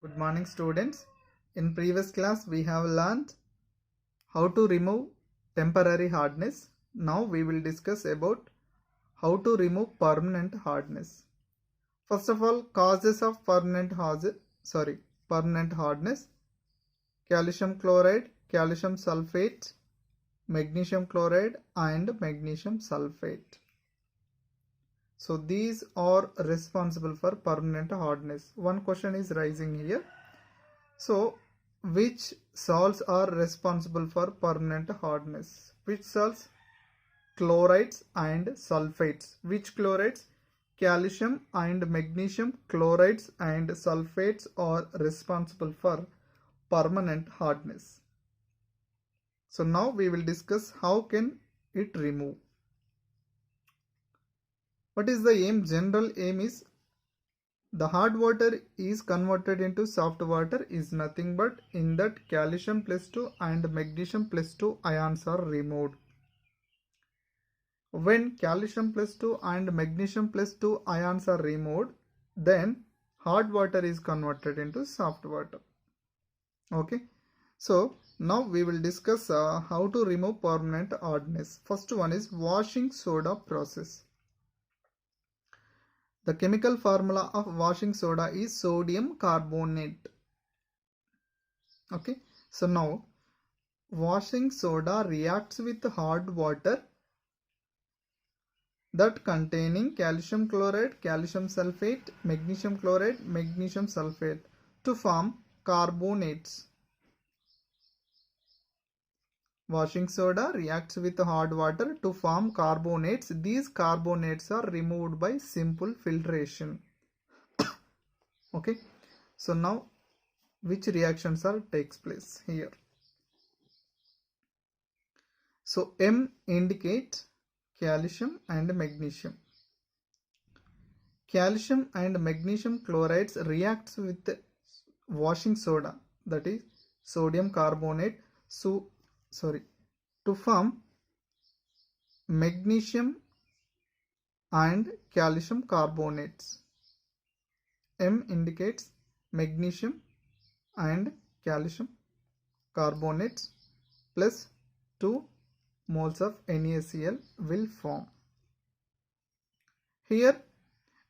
Good morning students. In previous class we have learned how to remove temporary hardness. Now we will discuss about how to remove permanent hardness. First of all, causes of permanent hardness: calcium chloride, calcium sulfate, magnesium chloride and magnesium sulfate. So these are responsible for permanent hardness. One question is rising here. So, which salts are responsible for permanent hardness? Which salts? Chlorides and sulfates. Which chlorides? Calcium and magnesium chlorides and sulfates are responsible for permanent hardness. So now we will discuss how can it remove. What is the aim? General aim is the hard water is converted into soft water is nothing but in that calcium plus 2 and magnesium plus 2 ions are removed. When calcium plus 2 and magnesium plus 2 ions are removed, then hard water is converted into soft water. Okay. So now we will discuss how to remove permanent hardness. First one is washing soda process. The chemical formula of washing soda is sodium carbonate. Okay, so now washing soda reacts with hard water that containing calcium chloride, calcium sulfate, magnesium chloride, magnesium sulfate to form carbonates. Washing soda reacts with hard water to form carbonates. These carbonates are removed by simple filtration. Okay, so now which reactions are takes place here? So M indicates calcium and magnesium. Calcium and magnesium chlorides reacts with washing soda, that is sodium carbonate, to form magnesium and calcium carbonates. M indicates magnesium and calcium carbonates plus 2 moles of NaCl will form. Here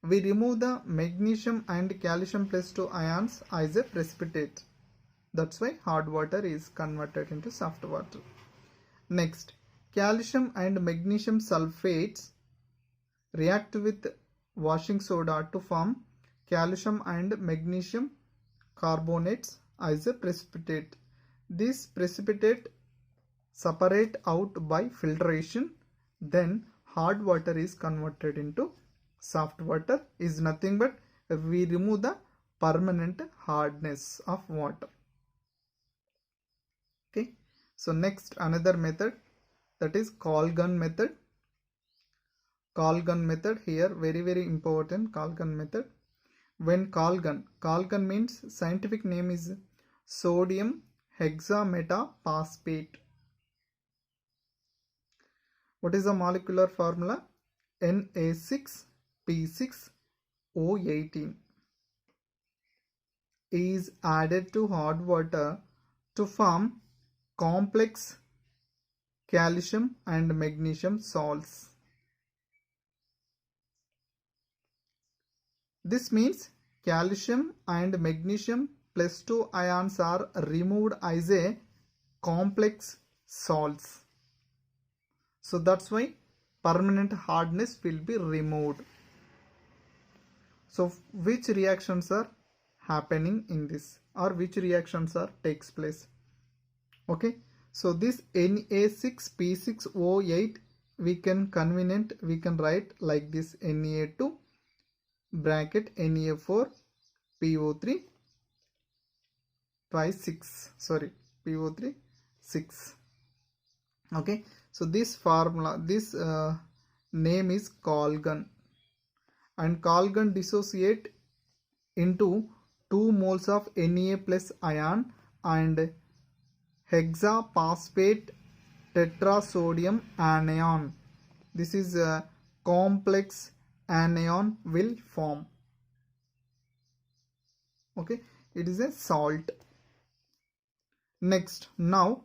we remove the magnesium and calcium plus 2 ions as a precipitate. That's why hard water is converted into soft water. Next, calcium and magnesium sulfates react with washing soda to form calcium and magnesium carbonates as a precipitate. This precipitate separate out by filtration, then hard water is converted into soft water is nothing but we remove the permanent hardness of water. Okay, so next another method, that is Colgan method. Colgan method here very important. Colgan method. When Colgan means scientific name is sodium hexametaphosphate. What is the molecular formula? Na6P6O18 is added to hot water to form complex calcium and magnesium salts. This means calcium and magnesium plus 2 ions are removed as a complex salts. So that's why permanent hardness will be removed. So which reactions are happening in this, or which reactions are takes place? Okay, so this Na6P6O8 we can write like this: Na2 bracket Na4 PO3 twice 6, PO3 6. Okay, so this formula, this name is Colgan, and Colgan dissociate into 2 moles of Na plus ion and hexaphosphate tetrasodium anion. This is a complex anion will form. Okay, it is a salt. Next, now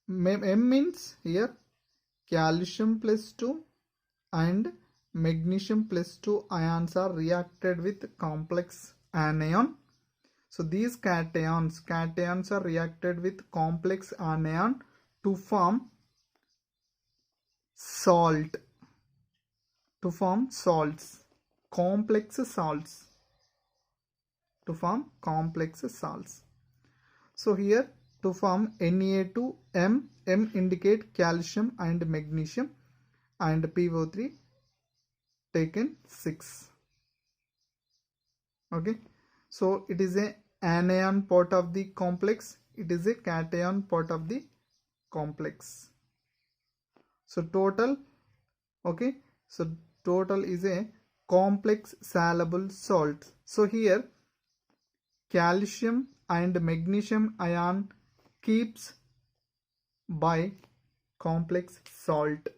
M means here calcium plus 2 and magnesium plus 2 ions are reacted with complex anion. So these cations are reacted with complex anion to form salt, to form salts, complex salts, to form complex salts. So here to form Na2M, M indicate calcium and magnesium, and PO3 taken 6. Okay, so it is a anion part of the complex, it is a cation part of the complex. So total, okay, so total is a complex soluble salt. So here calcium and magnesium ion keeps by complex salt.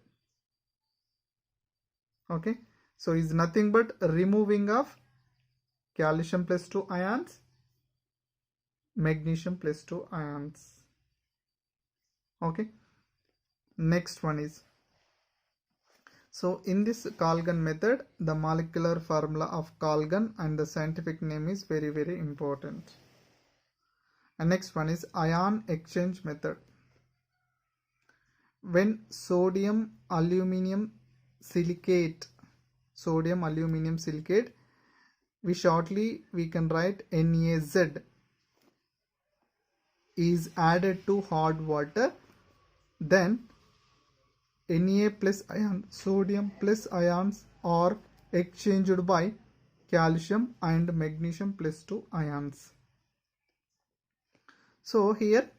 Okay, so is nothing but removing of calcium plus 2 ions, magnesium plus 2 ions. Okay, next one is, so in this Colgan method, the molecular formula of Colgan and the scientific name is very, very important. And next one is ion exchange method. When sodium aluminum silicate, we can write NaZ is added to hot water, then Na plus ion, sodium plus ions are exchanged by calcium and magnesium plus 2 ions. So here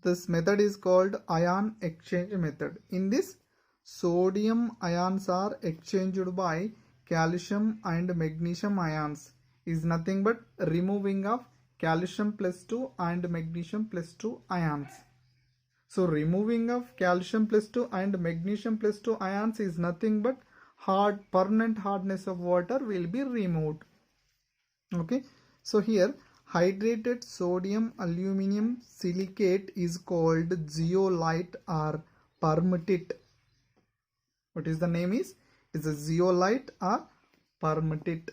this method is called ion exchange method. In this, sodium ions are exchanged by calcium and magnesium ions, is nothing but removing of calcium plus 2 and magnesium plus 2 ions. So removing of calcium plus 2 and magnesium plus 2 ions is nothing but permanent hardness of water will be removed. Okay, so here hydrated sodium aluminum silicate is called zeolite or permatite. What is the name is a zeolite or permatite.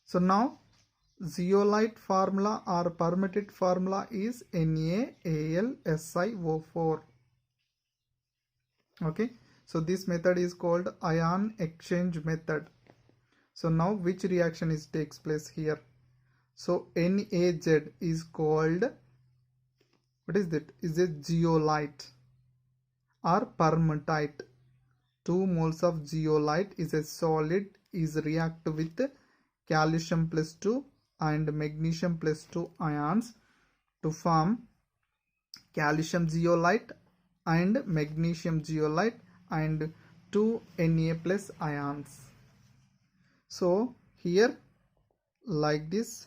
So now zeolite formula or permatite formula is NaAlSiO4. Okay, so this method is called ion exchange method. So now which reaction takes place here? So NaZ is called, what is that? Is a zeolite or permatite. 2 moles of zeolite is a solid, is react with calcium plus 2 and magnesium plus 2 ions to form calcium zeolite and magnesium zeolite and 2 Na plus ions. So here like this,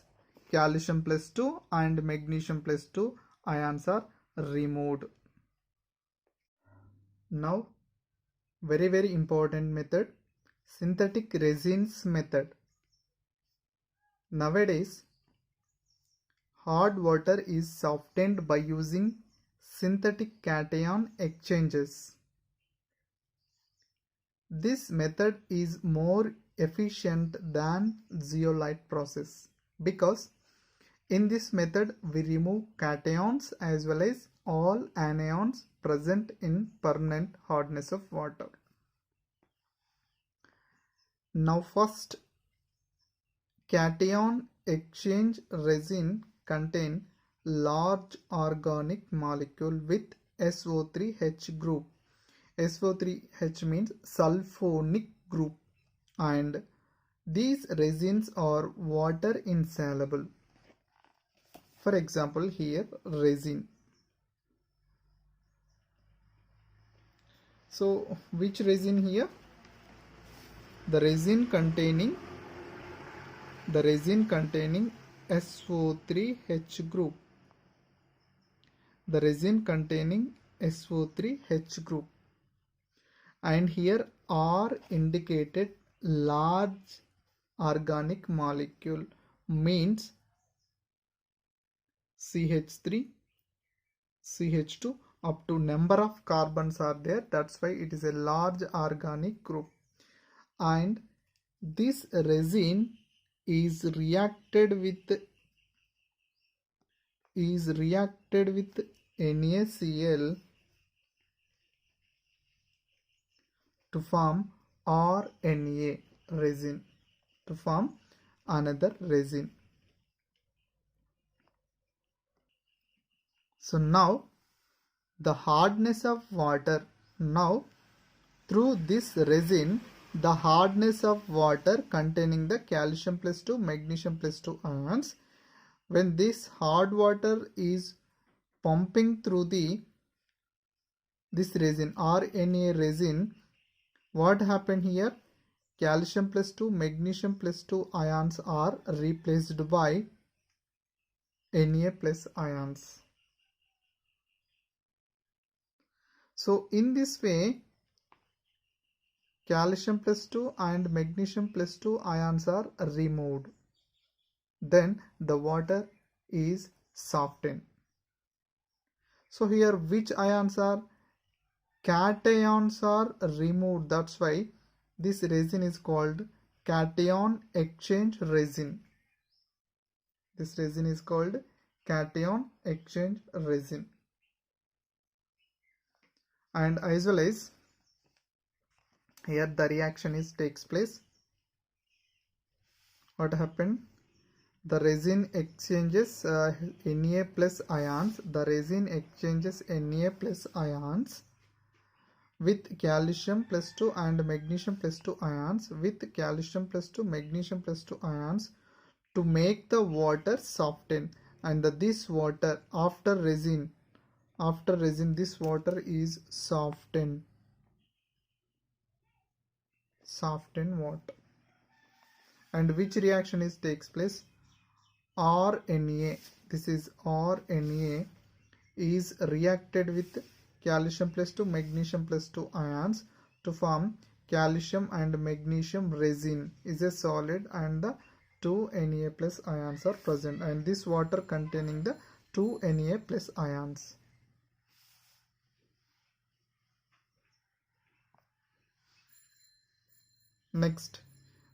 calcium plus 2 and magnesium plus 2 ions are removed. Now very, very important method, synthetic resins method. Nowadays hard water is softened by using synthetic cation exchanges. This method is more efficient than zeolite process because in this method we remove cations as well as all anions present in permanent hardness of water. Now first, cation exchange resin contain large organic molecule with SO3H group. SO3H means sulfonic group, and these resins are water insoluble. For example, here resin. So which resin here? The resin containing SO3H group. The resin containing SO3H group. And here R indicated large organic molecule, means CH3, CH2, up to number of carbons are there. That's why it is a large organic group. And this resin is reacted with NaCl to form RNA resin, to form another resin. So now the hardness of water, now through this resin, the hardness of water containing the calcium plus 2, magnesium plus 2 ions, when this hard water is pumping through this resin, RNA resin, what happened here? Calcium plus 2, magnesium plus 2 ions are replaced by Na plus ions. So in this way, calcium plus 2 and magnesium plus 2 ions are removed. Then the water is softened. So here which ions are? Cations are removed. That's why this resin is called cation exchange resin. This resin is called cation exchange resin. And as well as here the reaction takes place. What happened? The resin exchanges Na plus ions. The resin exchanges Na plus ions with calcium plus 2 and magnesium plus 2 ions with calcium plus 2, magnesium plus 2 ions to make the water soften. And this water after resin this water is softened water. And which reaction takes place? RNA, this is RNA, is reacted with calcium plus 2, magnesium plus 2 ions to form calcium and magnesium resin is a solid, and the 2 Na plus ions are present, and this water containing the 2 Na plus ions. Next,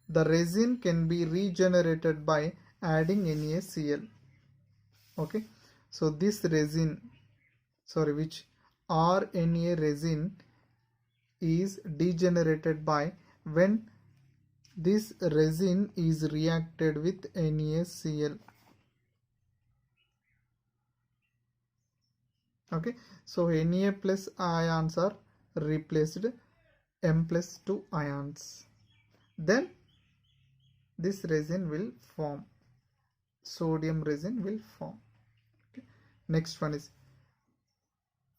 the resin can be regenerated by adding NaCl. Okay, so this resin, which RNA resin is degenerated by when this resin is reacted with NaCl. Okay, so Na plus ions are replaced M plus 2 ions. Then this resin will form, sodium resin will form. Okay. Next one is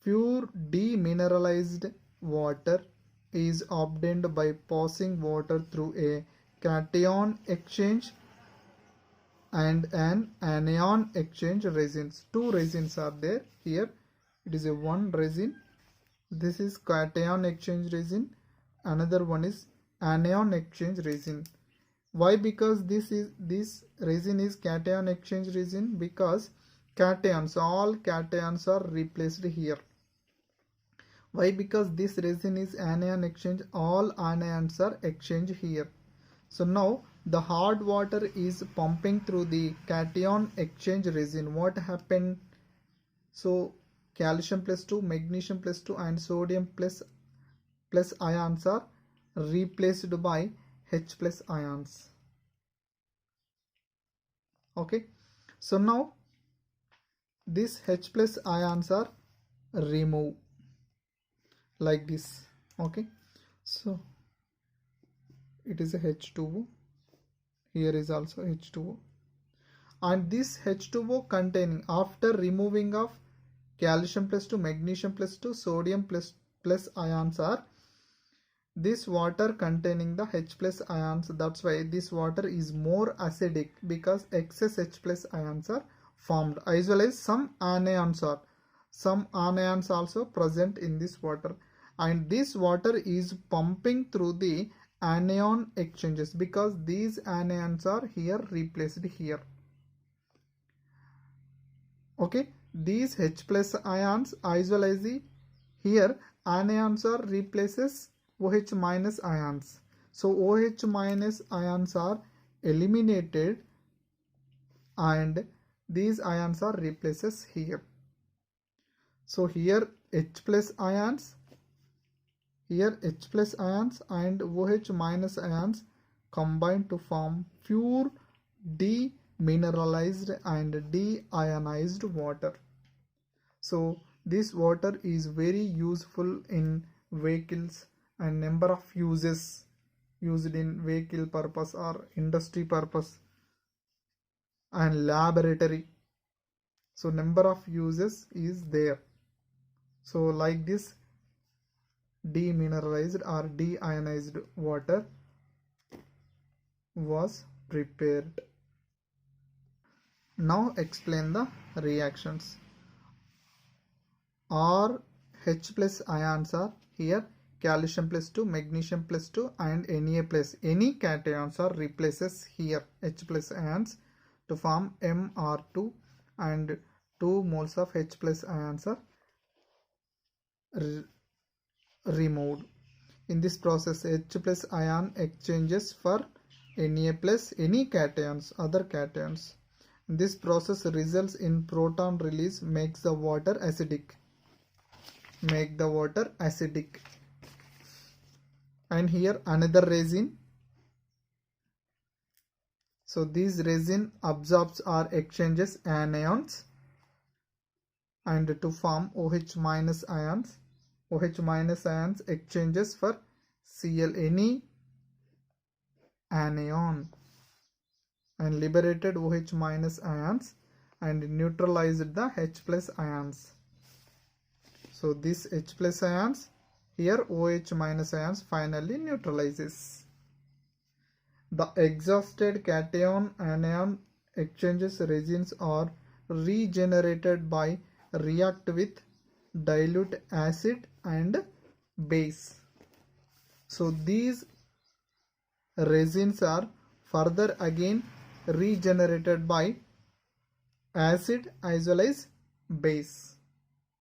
pure demineralized water is obtained by passing water through a cation exchange and an anion exchange resins. Two resins are there here. It is a one resin. This is cation exchange resin. Another one is anion exchange resin. Why? Because this resin is cation exchange resin, because cations, all cations are replaced here. Why? Because this resin is anion exchange, all anions are exchanged here. So now the hard water is pumping through the cation exchange resin. What happened? So calcium plus 2, magnesium plus 2 and sodium plus ions are replaced by H plus ions. Okay, so now these H plus ions are removed like this. Okay, so it is a H2O. Here is also H2O, and this H2O containing, after removing of calcium plus 2, magnesium plus 2, sodium plus ions are this water containing the H plus ions. That's why this water is more acidic, because excess H plus ions are formed, as well as some anions also present in this water, and this water is pumping through the anion exchanges, because these anions are here replaced here. Okay, these H plus ions as well as the here anions are replaces OH minus ions. So OH minus ions are eliminated and these ions are replaces here. So here H plus ions, here H plus ions and OH minus ions combine to form pure demineralized and deionized water. So this water is very useful in vehicles and number of uses used in vehicle purpose or industry purpose and laboratory. So number of uses is there. So like this demineralized or deionized water was prepared. Now explain the reactions. Or H plus ions are here calcium plus 2, magnesium plus 2 and Na plus. Any cations are replaces here H plus ions to form Mr2 and 2 moles of H plus ions are removed. In this process H plus ion exchanges for Na plus any cations, other cations. This process results in proton release, makes the water acidic. And here another resin. So these resin absorbs or exchanges anions and to form OH minus ions. OH minus ions exchanges for Cl any anion and liberated OH minus ions and neutralized the H plus ions. So this H plus ions, here OH minus ions finally neutralizes. The exhausted cation anion exchanges resins are regenerated by react with dilute acid and base. So these resins are further again regenerated by acid as well as base.